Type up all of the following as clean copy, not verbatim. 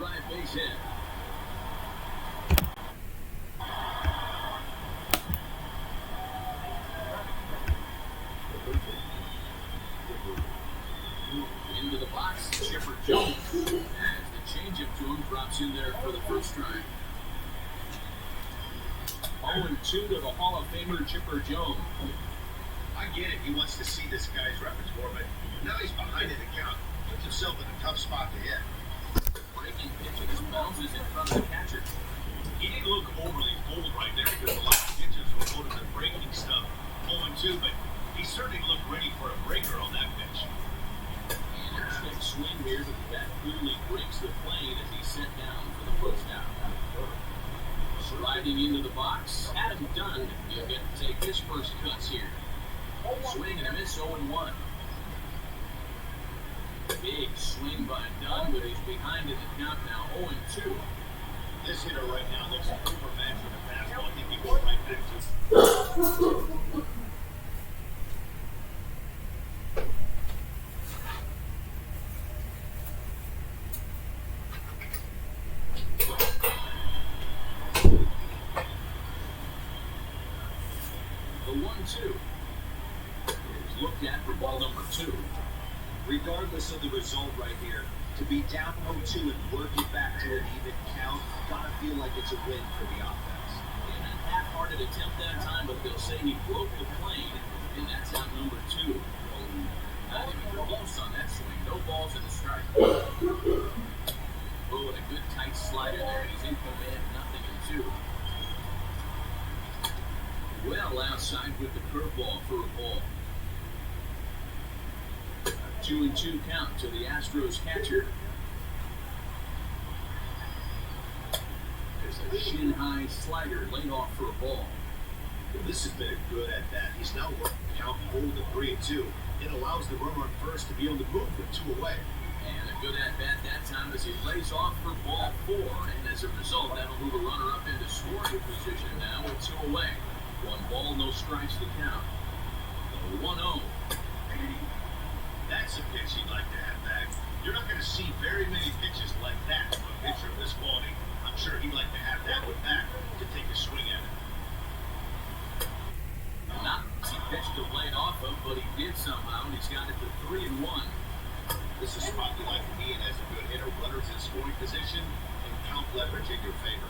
drive base hit. Into the box, Chipper Jones. As the changeup to him drops in there for the first strike. 0-2 to the Hall of Famer Chipper Jones. I get it. He wants to see this guy's repertoire, but now he's behind in the count. Puts himself in a tough spot to hit. Breaking pitch and just bounces in front of the catcher. He didn't look overly bold right there because a lot of pitchers will go to the breaking stuff 0-2, but he certainly looked ready for a breaker on that pitch. And a quick swing here, but the bat clearly breaks the plane as he's set down for the first out. Sliding into the box, Adam Dunn. He'll get to take his first cuts here. Swing and a miss, 0-1. Big swing by Dunn, but he's behind in the count now, 0-2. This hitter right now looks overmatched with a fastball. I think he goes right back to. The 1-2 is looked at for ball number 2. Regardless of the result right here, to be down 0-2 and work it back to an even count, gotta feel like it's a win for the offense. And a half-hearted attempt that time, but they'll say he broke the plane, and that's out number 2. Not even close on that swing. No balls in the strike. Oh, and a good tight slider there. He's in command, 0-2. Well outside with the curveball for a ball. 2-2 count to the Astros catcher. There's a shin-high slider laid off for a ball. Well, this has been a good at-bat. He's now working the count hold at 3-2. It allows the runner on first to be on the move with 2 away. And a good at-bat that time as he lays off for ball 4. And as a result, that'll move a runner up into scoring position now with 2 away. 1 ball, no strikes to count. 1-0. That's a pitch you'd like to have back. You're not going to see very many pitches like that from a pitcher of this quality. I'm sure he'd like to have that one back to take a swing at it. Not he pitched to play it off of, but he did somehow, and he's got it to 3-1. This is a spot you like to be in as a good hitter. Runners in scoring position and count leverage in your favor.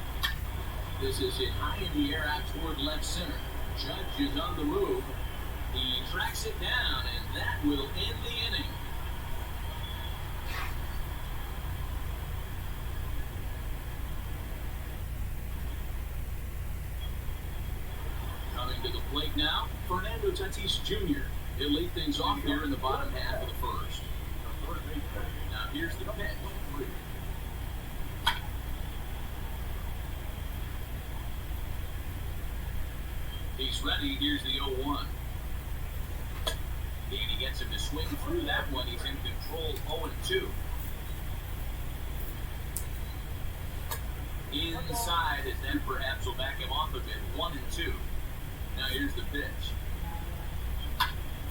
This is it high in the air out toward left center. Judge is on the move. He tracks it down, and that will end the inning. Coming to the plate now, Fernando Tatis Jr. He'll lead things off here in the bottom half of the first. Now here's the pitch. He's ready. Here's the 0-1. He gets him to swing through that one. He's in control, 0-2. Inside, as then perhaps will back him off a bit, 1-2. Now here's the pitch.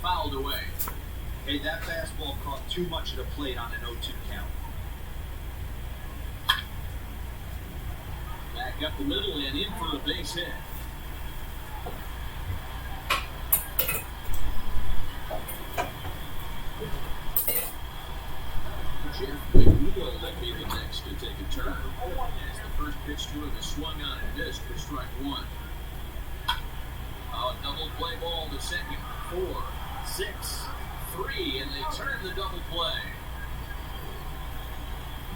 Fouled away. Hey, that fastball caught too much of the plate on an 0-2 count. Back up the middle and in for a base hit. McNeil will be the next to take a turn. As the first pitch to him is swung on and missed for strike 1. A double play ball to second. 4, 6, 3, and they turn the double play.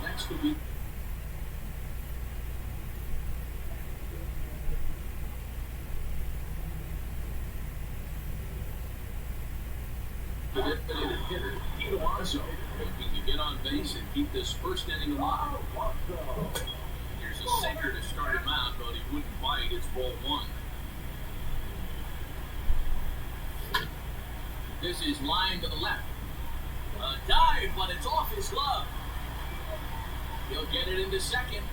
Next will be the designated hitter, Tito Alonso, hoping to get on base and keep this first inning alive. Here's a sinker to start him out, but he wouldn't bite. It's ball 1. This is line to the left. A dive, but it's off his glove. He'll get it into second.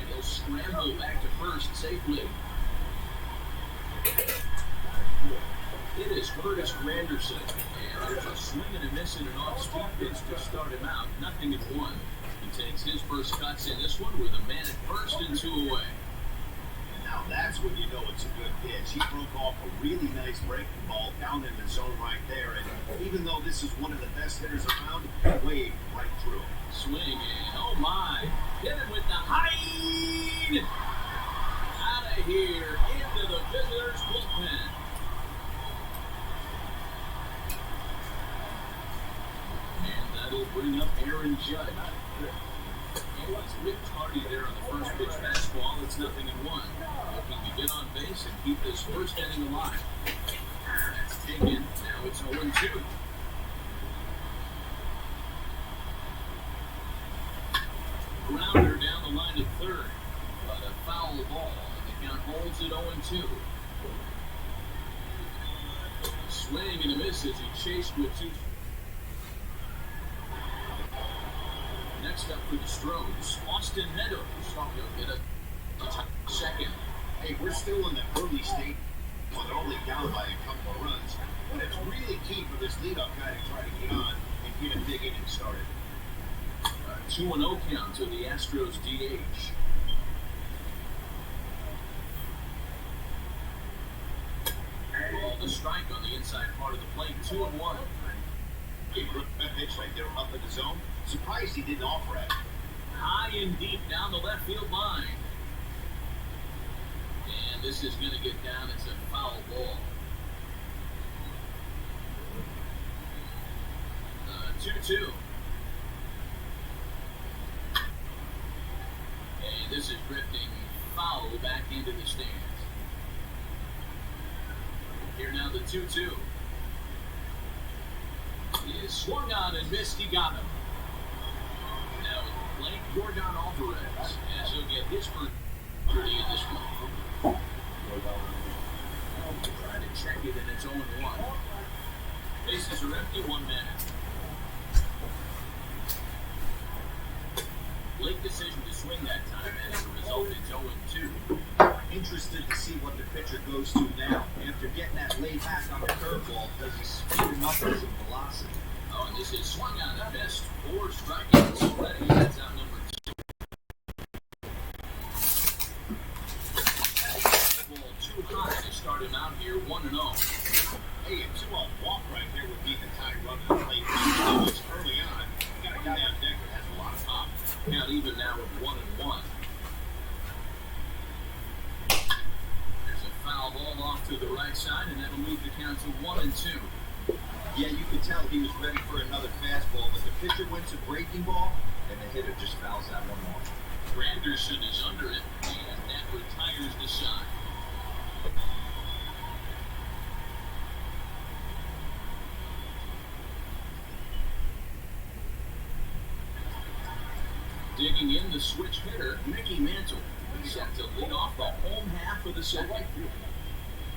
And he'll scramble back to first safely. It is Curtis Granderson, and there's a swing and a miss and an off-speed pitch to start him out. 0-1. He takes his first cuts in this one with a man at first and 2 away. And now that's when you know it's a good pitch. He broke off a really nice breaking ball down in the zone right there. And even though this is one of the best hitters around, waved right through him. Swing and oh my, hit him with the hide! Out of here, into the visitors' bullpen. And that'll bring up Aaron Judge. He was a bit tardy there on the first pitch fastball. It's 0-1. Looking to get on base and keep this first inning alive. That's taken. Now it's 0-2. Grounder down the line at third, but a foul ball, and the count holds at 0-2. Swing and a miss as he chased with 2. Next up for the Astros, Austin Meadows. He'll get a second. Hey, we're still in the early stage. Well, they're only down by a couple of runs, but it's really key for this leadoff guy to try to get on and get a big inning started. 2-0 count to the Astros DH. Ball to strike on the inside part of the plate. 2-1. That pitch right there up in the zone. Surprised he didn't offer it. High and deep down the left field line. And this is going to get down. It's a foul ball. 2-2. And this is drifting foul back into the stands. Here now the 2-2. He is swung on and missed. He got him. Now Blake Yordan Alvarez as he'll get his first 30 in this one. Trying to check it, and it's 0-1. Bases are empty, 1 man. Late decision to swing that time, and as a result, it's 0-2. Interested to see what the pitcher goes to now. After getting that laid back on the curveball, does he speed him up with some velocity? Oh, and this is swung on and missed. 4 strikeouts already. That's out number 2. Ball too high to start him out here, 1-0. Hey, a 2-0 walk right there would be the tie run of the plate. Even though it's early on, you got a guy on deck that has a lot of pop. Count even now with 1-1. There's a foul ball off to the right side, and that'll move the count to 1-2. Yeah, you could tell he was ready for another fastball, but the pitcher wins a breaking ball, and the hitter just fouls that one off. Granderson is under it, and that retires the side. Digging in the switch hitter, Mickey Mantle, set to lead off the home half of the second.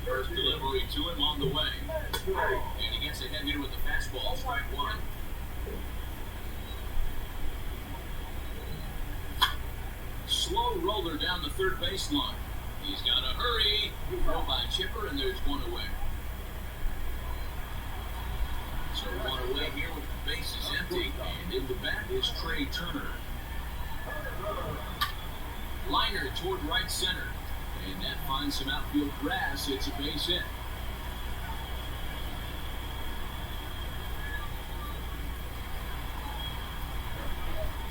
First delivery to him on the way. And he gets ahead here with the fastball, strike 1. Slow roller down the third baseline. He's got to hurry. Throw by Chipper, and there's 1 away. So 1 away here with the bases empty, and in the bat is Trey Turner. Liner toward right center, and that finds some outfield grass. It's a base hit.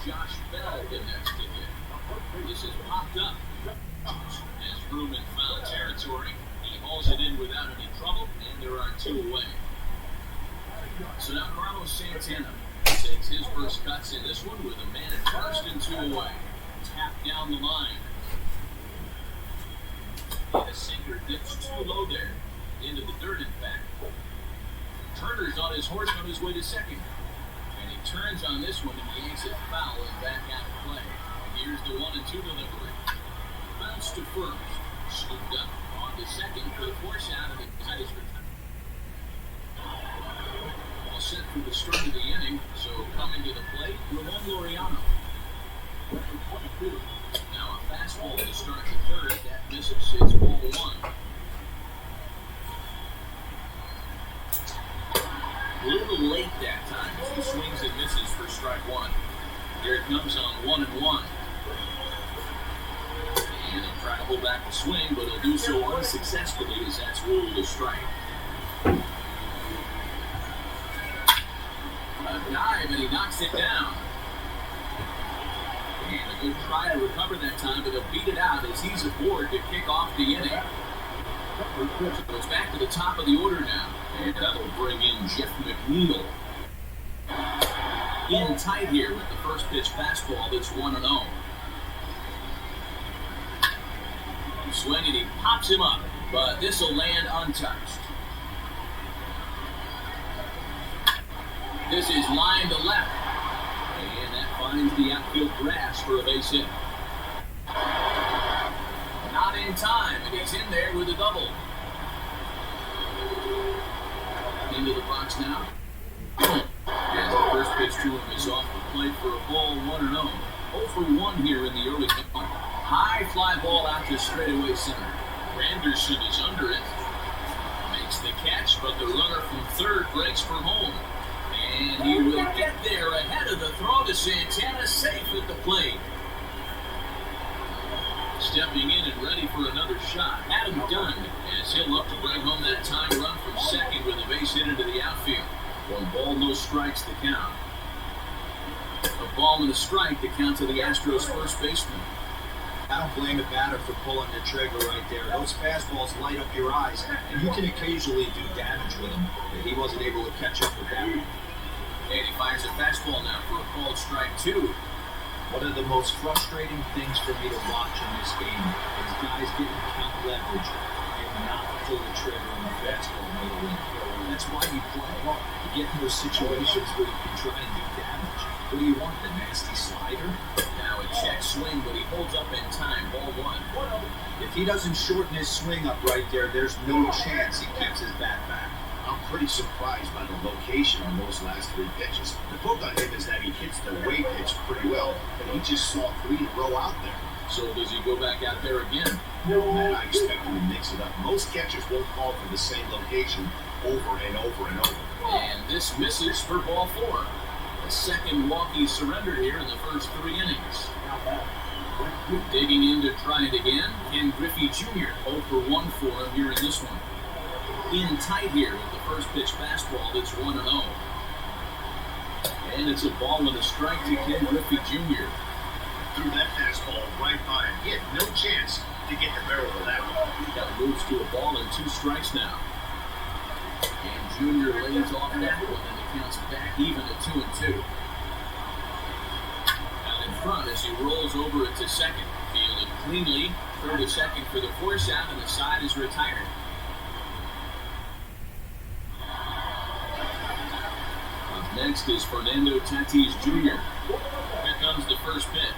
Josh Bell the next to hit. This is popped up. Has room in foul territory. He hauls it in without any trouble, and there are 2 away. So now Carlos Santana takes his first cuts in this one with a man at first and 2 away. Tap down the line. And a sinker dips too low there. Into the dirt, in fact. Turner's on his horse on his way to second. And he turns on this one and he yanks it foul and back out of play. And here's the 1-2 delivery. Bounce to first. Scooped up on to second for the force out, and the side is retired. All set for the start of the inning, so coming to the plate, Ramon Laureano. Now a fastball to start the third, that misses. It's 0-1. A little late that time. 2 swings and misses for strike 1. Here it comes on Swing, but he'll do so unsuccessfully as that's ruled a strike. A dive, and he knocks it down. And a good try to recover that time, but he'll beat it out as he's aboard to kick off the inning. So it's back to the top of the order now. And that'll bring in Jeff McNeil. In tight here with the first pitch fastball that's 1-0. Swing, and he pops him up, but this will land untouched. This is line to left, and that finds the outfield grass for a base hit. Not in time, and he's in there with a double. Into the box now. And the first pitch to him is off the plate for a ball, 1-0. 0 for 1 here in the early going. High fly ball out to straightaway center. Granderson is under it. Makes the catch, but the runner from third breaks for home. And he will get there ahead of the throw to Santana, safe at the plate. Stepping in and ready for another shot. Adam Dunn, as he'll look to bring home that tying run from second with a base hit into the outfield. 1 ball, no strikes to count. A ball and a strike to count to the Astros first baseman. I don't blame the batter for pulling the trigger right there. Those fastballs light up your eyes, and you can occasionally do damage with them. But he wasn't able to catch up with that. And he fires a fastball now for a called strike 2. One of the most frustrating things for me to watch in this game is guys getting count leverage and not pull the trigger on the fastball middle in. That's why you play. You get in those situations where you can try and do damage. What do you want, the nasty slider? Now a check swing, but he holds up in time. Ball 1. If he doesn't shorten his swing up right there, there's no chance he keeps his bat back. I'm pretty surprised by the location on those last 3 pitches. The book on him is that he hits the way pitch pretty well, but he just saw 3 in a row out there. So does he go back out there again? Man, I expect him to mix it up. Most catchers won't call for the same location over and over and over. And this misses for ball 4. The second walk he surrendered here in the first 3 innings. Digging in to try it again, Ken Griffey Jr. 0 for 1 for him here in this one. In tight here with the first pitch fastball that's 1-0. And it's a ball and a strike to Ken Griffey Jr. Threw that fastball right by him. He had no chance to get the barrel of that one. That moves to a ball and 2 strikes now. And Jr. lays off that one, and it counts back even at 2-2. Out in front as he rolls over it to second. Fielded cleanly, throw to second for the force out, and the side is retired. Up next is Fernando Tatis Jr. Here comes the first pitch.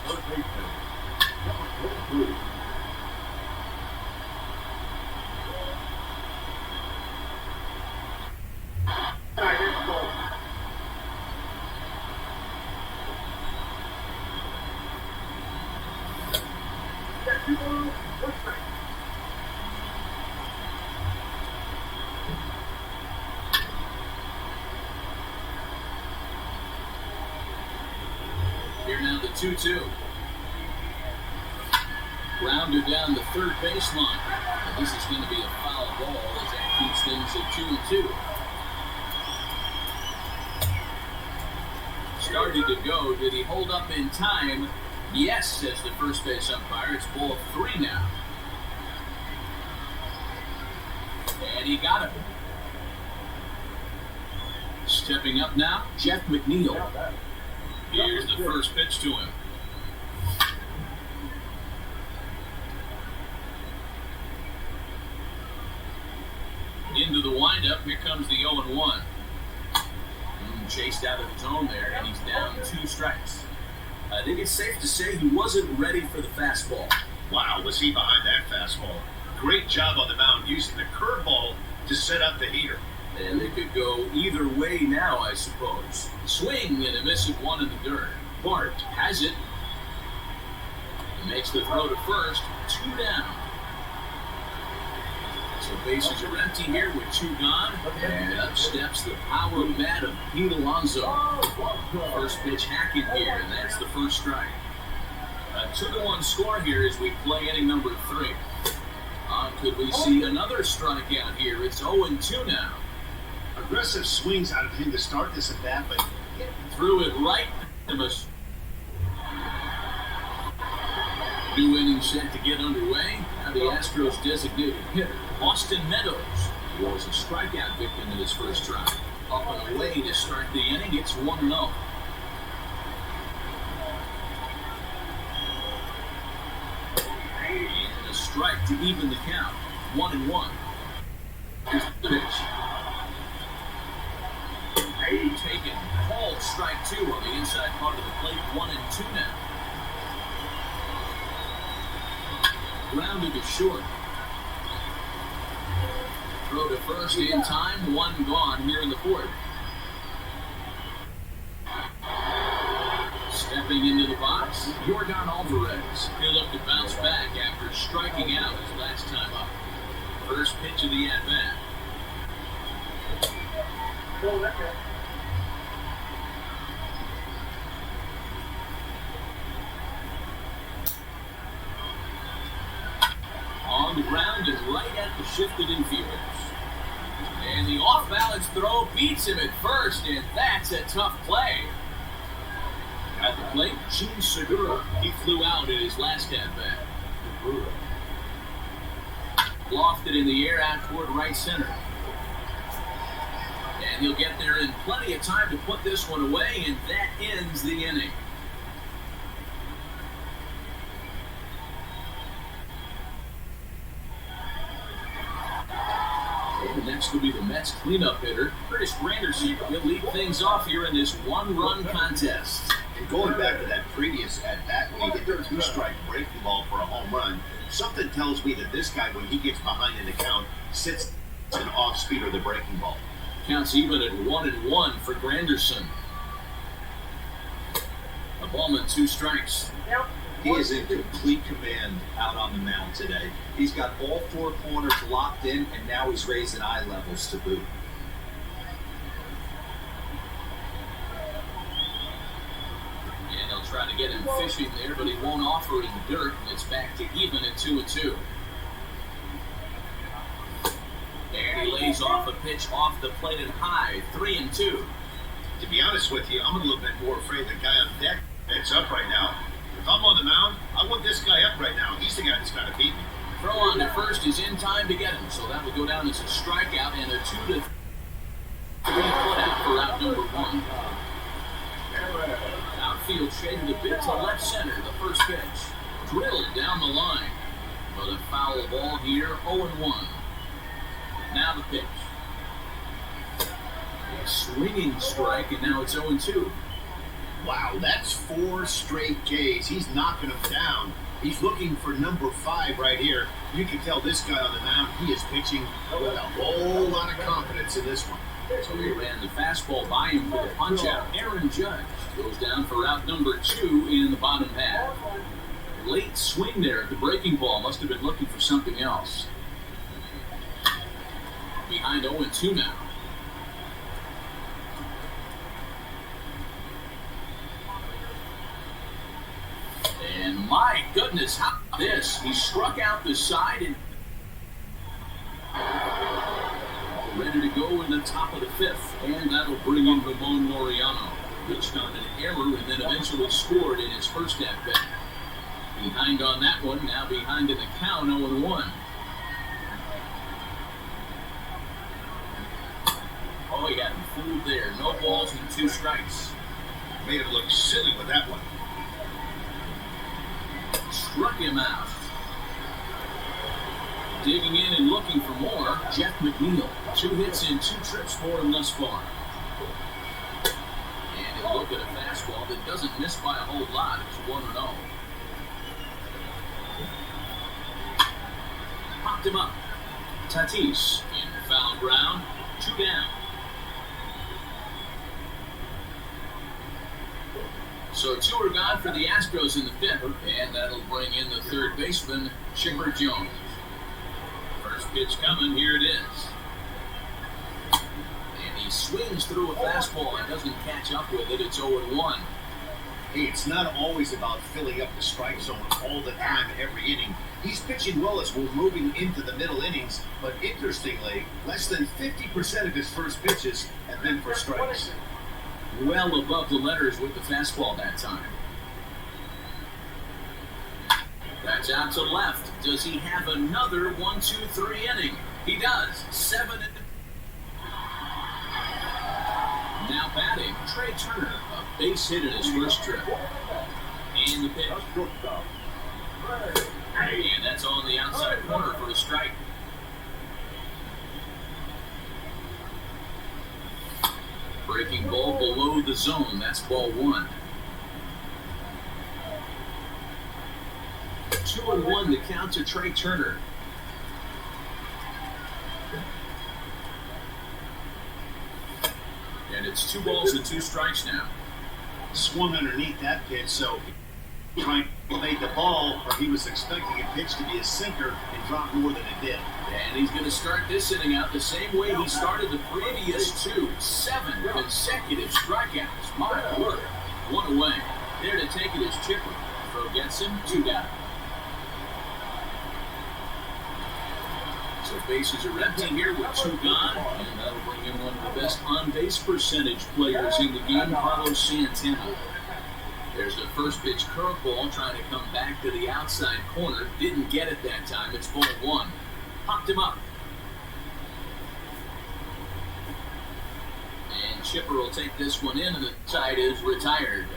Here now the 2-2. Grounded down the third baseline. And this is going to be a foul ball as that keeps things at 2-2. Started to go. Did he hold up in time? Yes, says the first base umpire. It's ball 3 now. And he got him. Stepping up now, Jeff McNeil. Here's the first pitch to him. Into the windup, here comes the 0-1. Chased out of the zone there, and he's down 2 strikes. I think it's safe to say he wasn't ready for the fastball. Wow, was he behind that fastball. Great job on the mound using the curveball to set up the heater. And it could go either way now, I suppose. Swing and a miss at 1 in the dirt. Bart has it. He makes the throw to first. 2 down. So bases are empty here with 2 gone. And up steps the power bat of Pete Alonso. First pitch hacking here, and that's the first strike. A 2-1 score here as we play inning number 3. Could we see another strikeout here? It's 0-2 now. Aggressive swings out of him to start this at bat, but Threw it right to us. New inning set to get underway. Now the Astros designated hitter, Austin Meadows. He was a strikeout victim in his first try. Up and away to start the inning. It's 1-0. And a strike to even the count. 1-1. Here's the pitch. Taken. Called strike 2 on the inside part of the plate. 1-2 now. Grounded to short. Throw to first in time. 1 gone here in the fourth. Stepping into the box, Yordan Alvarez. He'll look to bounce back after striking out his last time up. First pitch of the at-bat. On the ground and right at the shifted infielders. And the off-balance throw beats him at first, and that's a tough play. At the plate, Gene Segura. He flew out in his last at-bat. Lofted in the air out toward right center. And he'll get there in plenty of time to put this one away, and that ends the inning. Next will be the Mets cleanup hitter, Curtis Granderson. He'll lead things off here in this one-run contest. And going back to that previous at-bat, when he hit the 2-strike breaking ball for a home run, something tells me that this guy, when he gets behind in the count, sits an off-speed or the breaking ball. Counts even at 1-1 for Granderson. A ball and 2 strikes. He is in complete command out on the mound today. He's got all 4 corners locked in, and now he's raising eye levels to boot. And they'll try to get him fishing there, but he won't offer him dirt, and it's back to even at 2-2. There he lays off a pitch off the plate and high, 3-2. To be honest with you, I'm a little bit more afraid the guy on deck that's up right now. If I'm on the mound, I want this guy up right now. He's the guy that's got to beat me. Throw on to first is in time to get him, so that will go down as a strikeout and a 2-3 put out for out number 1. Outfield shaded a bit to left center, the first pitch. Drilled down the line. But a foul ball here, 0-1. Now the pitch. A swinging strike, and now it's 0-2. Wow, that's 4 straight Ks. He's knocking them down. He's looking for number 5 right here. You can tell this guy on the mound, he is pitching with a whole lot of confidence in this one. So he ran the fastball by him for the punch-out. Aaron Judge goes down for out number 2 in the bottom half. Late swing there at the breaking ball. Must have been looking for something else. Behind 0-2 now. And my goodness, how about this? He struck out the side and ready to go in the top of the 5th. And that'll bring in Ramon Laureano. Pitched on an error and then eventually scored in his first at-bat. Behind on that one, now behind in the count, 0-1. Oh, he got him fooled there. No balls and 2 strikes. Made him look silly with that one. Struck him out. Digging in and looking for more, Jeff McNeil. 2 hits and 2 trips for him thus far. And a look at a fastball that doesn't miss by a whole lot. It's 1-0. Popped him up. Tatis in foul ground. 2 down. So 2 are gone for the Astros in the 5th, and that'll bring in the 3rd baseman, Chipper Jones. First pitch coming, here it is. And he swings through a fastball and doesn't catch up with it. It's 0-1. Hey, it's not always about filling up the strike zone all the time every inning. He's pitching well as we're moving into the middle innings, but interestingly, less than 50% of his first pitches have been for strikes. Well above the letters with the fastball that time. That's out to left. Does he have another 1-2-3 inning? He does. 7. Now batting, Trey Turner, a base hit in his first trip. And the pitch. And that's on the outside corner for a strike. Breaking ball below the zone. That's ball 1. 2-1 the count to Trey Turner. And it's 2 balls and 2 strikes now. Swung underneath that pitch, so trying to evade the ball, or he was expecting a pitch to be a sinker and drop more than it did. And he's going to start this inning out the same way he started the previous 2. 7 consecutive strikeouts. My word. 1 away. There to take it is Chipper. Throw gets him, 2 down. So bases are empty here with 2 gone, and that'll bring in one of the best on-base percentage players in the game, Carlos Santana. There's the first pitch curveball trying to come back to the outside corner. Didn't get it that time. It's ball 1. Popped him up. And Chipper will take this one in, and the side is retired.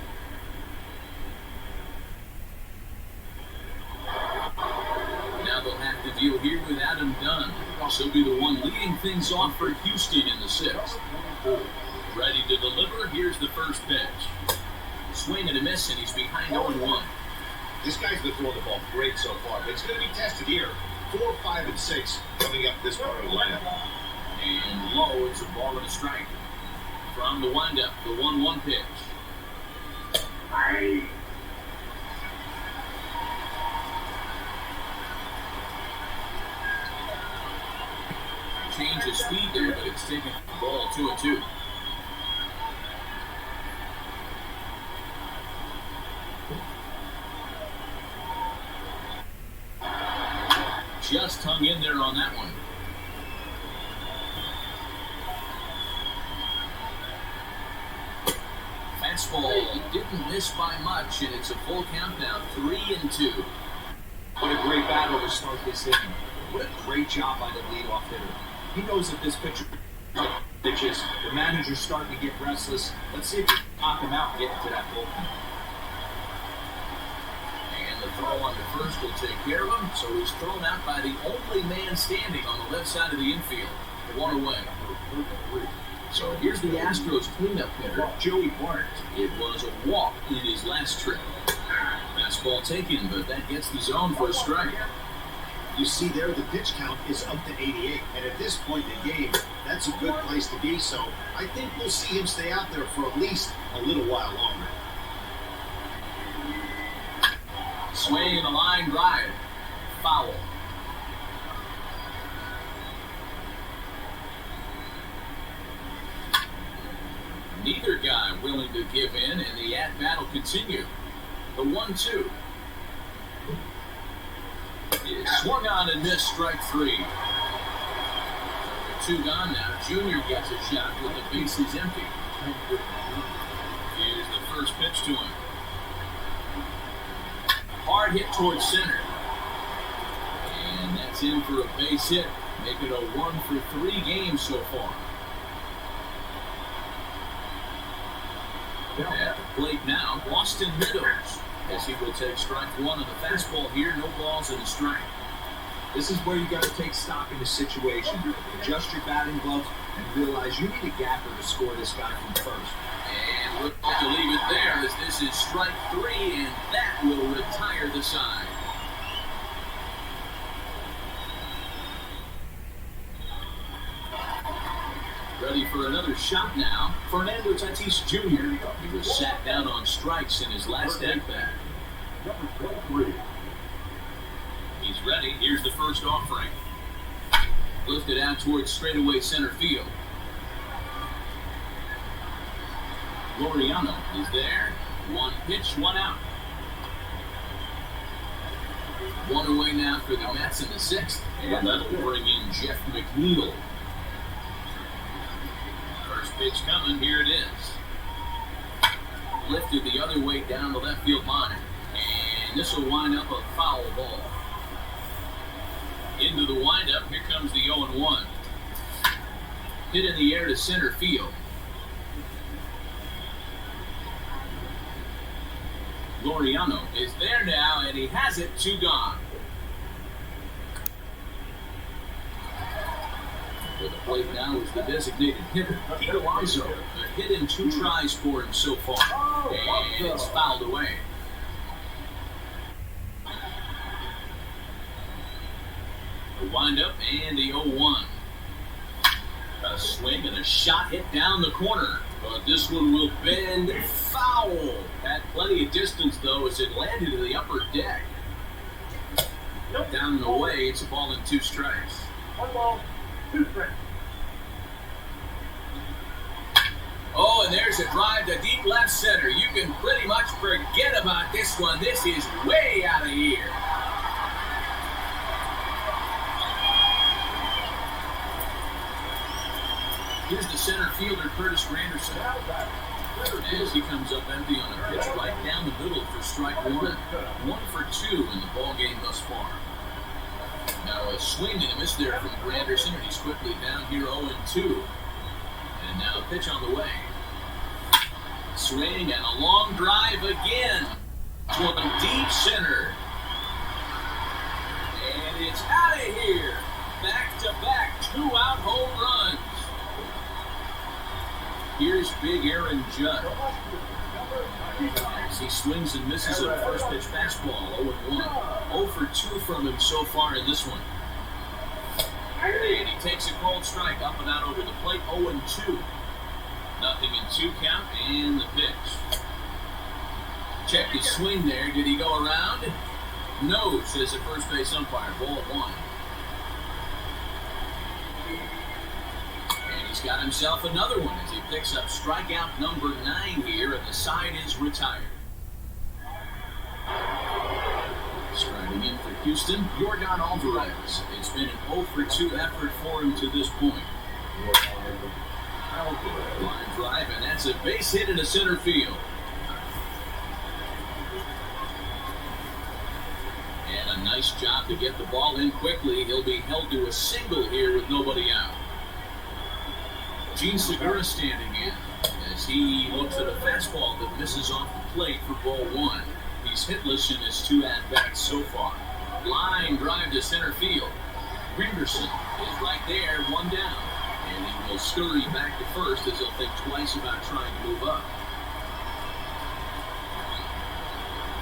Now they'll have to deal here with Adam Dunn. He'll be the one leading things off for Houston in the 6th. Ready to deliver. Here's the first pitch. Swing and a miss, and he's behind 0-1. This guy's been throwing the ball great so far, but it's going to be tested here. 4, 5, and 6 coming up this part of the lineup. And low, it's a ball and a strike. From the windup, the 1-1 pitch. Change of speed there, but it's taken the ball 2-2. Just hung in there on that one. Fastball didn't miss by much, and it's a full count now, 3-2. What a great battle to start this inning. What a great job by the leadoff hitter. He knows that this pitcher pitches. The manager's starting to get restless. Let's see if we can knock him out and get into that bullpen. And the throw on the first will take care of him, so he's thrown out by the only man standing on the left side of the infield. 1 away. So here's the Astros cleanup hitter, Joey Bart. It was a walk in his last trip. Fastball taken, but that gets the zone for a strike. You see there, the pitch count is up to 88, and at this point in the game, that's a good place to be, so I think we'll see him stay out there for at least a little while longer. Swing and a line drive. Foul. Neither guy willing to give in, and the at-bat will continue. The 1-2. It's swung on and missed, strike 3. 2 gone now. Junior gets a shot with the bases empty. Here's the first pitch to him. Hard hit towards center. And that's in for a base hit. Make it a 1-for-3 game so far. At the plate now, Austin Meadows, as he will take strike 1 on the fastball here. No balls and a strike. This is where you got to take stock in the situation. Adjust your batting gloves and realize you need a gapper to score this guy from first. And we'll have to leave it there, as this is strike 3, and that will retire the side. Ready for another shot now. Fernando Tatis Jr. He was sat down on strikes in his last at-bat. He's ready. Here's the first offering. Lifted out towards straightaway center field. Laureano is there. One pitch, one out. One away now for the Mets in the sixth, and that'll bring in Jeff McNeil. First pitch coming, here it is. Lifted the other way down the left field line, and this will wind up a foul ball. Into the windup, here comes the 0-1. Hit in the air to center field. Laureano is there now, and he has it, 2 gone. With the plate now is the designated hitter, Pete Alonso. A hit in 2 tries for him so far, and it's fouled away. The windup and the 0-1. A swing and a shot hit down the corner, but this one will bend foul. Had plenty of distance, though, as it landed in the upper deck. Down and away, it's a ball and 2 strikes. 1 ball, 2 strikes. Oh, and there's a drive to deep left center. You can pretty much forget about this one. This is way out of here. Here's the center fielder, Curtis Granderson. As he comes up empty on a pitch right down the middle for strike 1. 1 for 2 in the ball game thus far. Now a swing and a miss there from Granderson, and he's quickly down here 0-2. And now a pitch on the way. Swing and a long drive again. One deep center. And it's out of here. Back-to-back 2-out home runs. Here's big Aaron Judd. As he swings and misses a first pitch fastball, 0-1. 0 for 2 from him so far in this one. And he takes a cold strike up and out over the plate, 0-2. Nothing in 2 count, and the pitch. Check his swing there. Did he go around? No, says the first base umpire. Ball 1. And he's got himself another one as he picks up strikeout number 9 here, and the side is retired. Striding in for Houston, Yordan Alvarez. It's been an 0 for 2 effort for him to this point. Line drive, and that's a base hit into center field. And a nice job to get the ball in quickly. He'll be held to a single here with nobody out. Gene Segura standing in as he looks at a fastball that misses off the plate for ball 1. He's hitless in his 2 at-bats so far. Line drive to center field. Granderson is right there, 1 down. And he will scurry back to first as he'll think twice about trying to move up.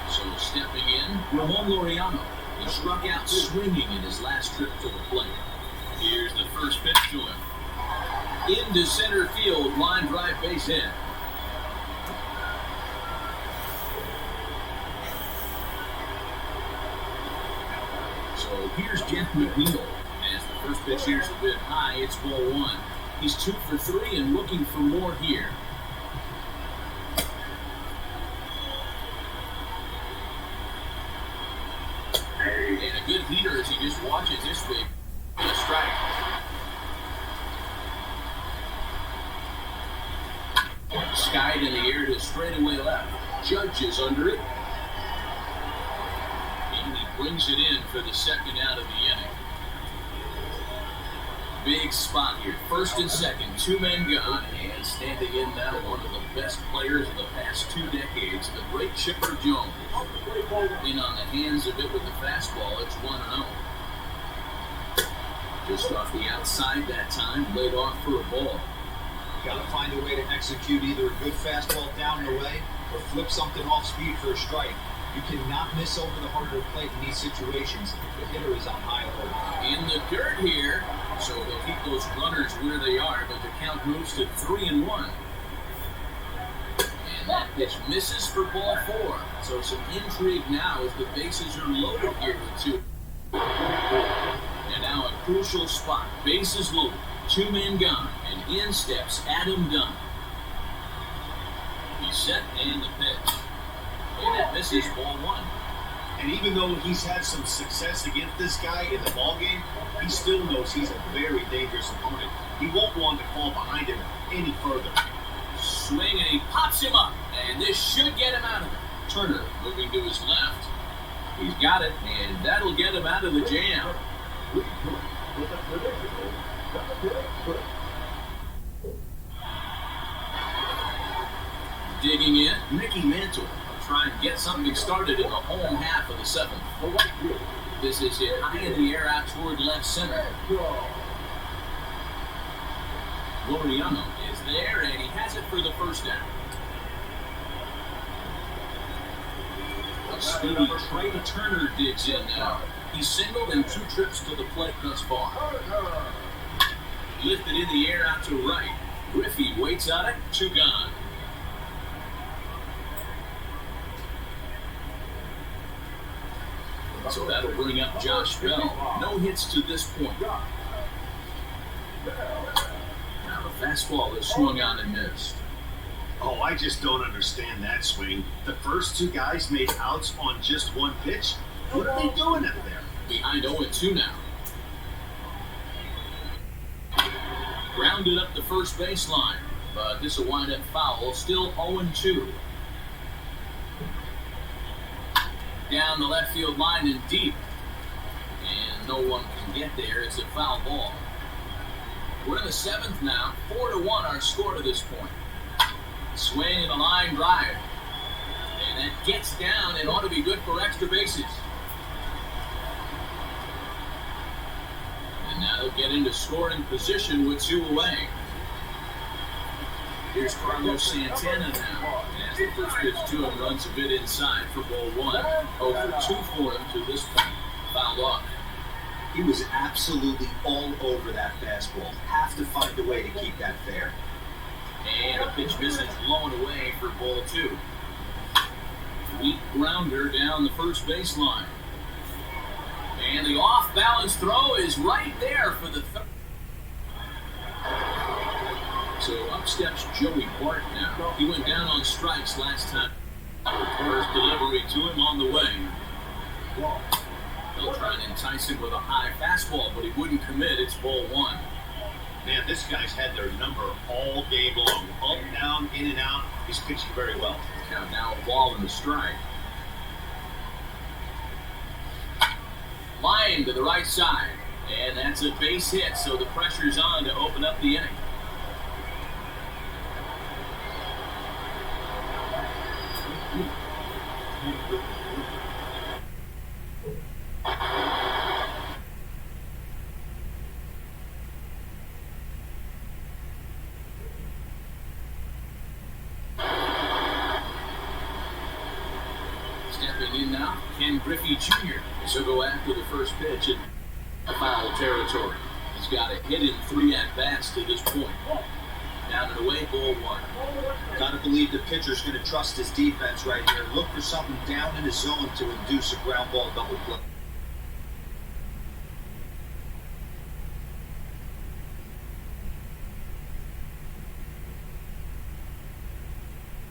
So stepping in, Ramon Laureano. He struck out swinging in his last trip to the plate. Here's the first pitch to him. Into center field, line drive, base hit. So here's Jeff McNeil. As the first pitch here's a bit high, it's ball 1. He's 2 for 3 and looking for more here. And a good heater as he just watches this big and a strike. Skied in the air to straightaway left. Judge is under it. And he brings it in for the second out of the inning. Big spot here. First and second, 2 men gone. And standing in now, one of the best players of the past 2 decades, the great Chipper Jones. In on the hands of it with the fastball, it's 1-0. Just off the outside that time, laid off for a ball. Got to find a way to execute either a good fastball down and away or flip something off speed for a strike. You cannot miss over the harder plate in these situations. The hitter is on high alert. In the dirt here, so they'll keep those runners where they are, but the count moves to 3-1. And that pitch misses for ball 4. So some intrigue now as the bases are loaded here with 2. And now a crucial spot. Bases loaded. 2 men gone. And in steps Adam Dunn. He's set and the pitch. And that misses ball one. And even though he's had some success against this guy in the ballgame, he still knows he's a very dangerous opponent. He won't want to fall behind him any further. Swing, and he pops him up. And this should get him out of it. Turner moving to his left. He's got it, and that'll get him out of the jam. Digging in, Mickey Mantle. Try and get something started in the home half of the seventh. This is hit high in the air out toward left center. Loriano is there, and he has it for the first down. A speedy Trey Turner digs in now. He's singled in 2 trips to the plate thus far. Lifted in the air out to right. Griffey waits on it, 2 gone. So that'll bring up Josh Bell. No hits to this point. Now the fastball is swung on and missed. Oh, I just don't understand that swing. The first 2 guys made outs on just 1 pitch. What are they doing up there? Behind 0-2 now. Grounded up the first baseline, but this will wind up foul. Still 0-2. Down the left field line and deep. And no one can get there. It's a foul ball. We're in the 7th now. 4-1 our score to this point. Swing and a line drive. And that gets down and ought to be good for extra bases. And now they'll get into scoring position with 2 away. Here's Carlos Santana now. As the first pitch to him runs a bit inside for ball 1. 0-2 for him to this point. Fouled off. He was absolutely all over that fastball. Have to find a way to keep that fair. And a pitch misses blown away for ball 2. Weak grounder down the first baseline. And the off-balance throw is right there for the third. So up steps Joey Bart now. He went down on strikes last time. First delivery to him on the way. They'll try and entice him with a high fastball, but he wouldn't commit. It's ball 1. Man, this guy's had their number all game long. Up, down, in and out. He's pitching very well. Count now a ball and a strike. Line to the right side. And that's a base hit, so the pressure's on to open up the inning. Stepping in now, Ken Griffey Jr. So go after the first pitch in foul territory. He's got a hit in 3 at-bats to this point. Down and away, ball 1. Gotta believe the pitcher's gonna trust his defense right here. Look for something down in his zone to induce a ground ball double play.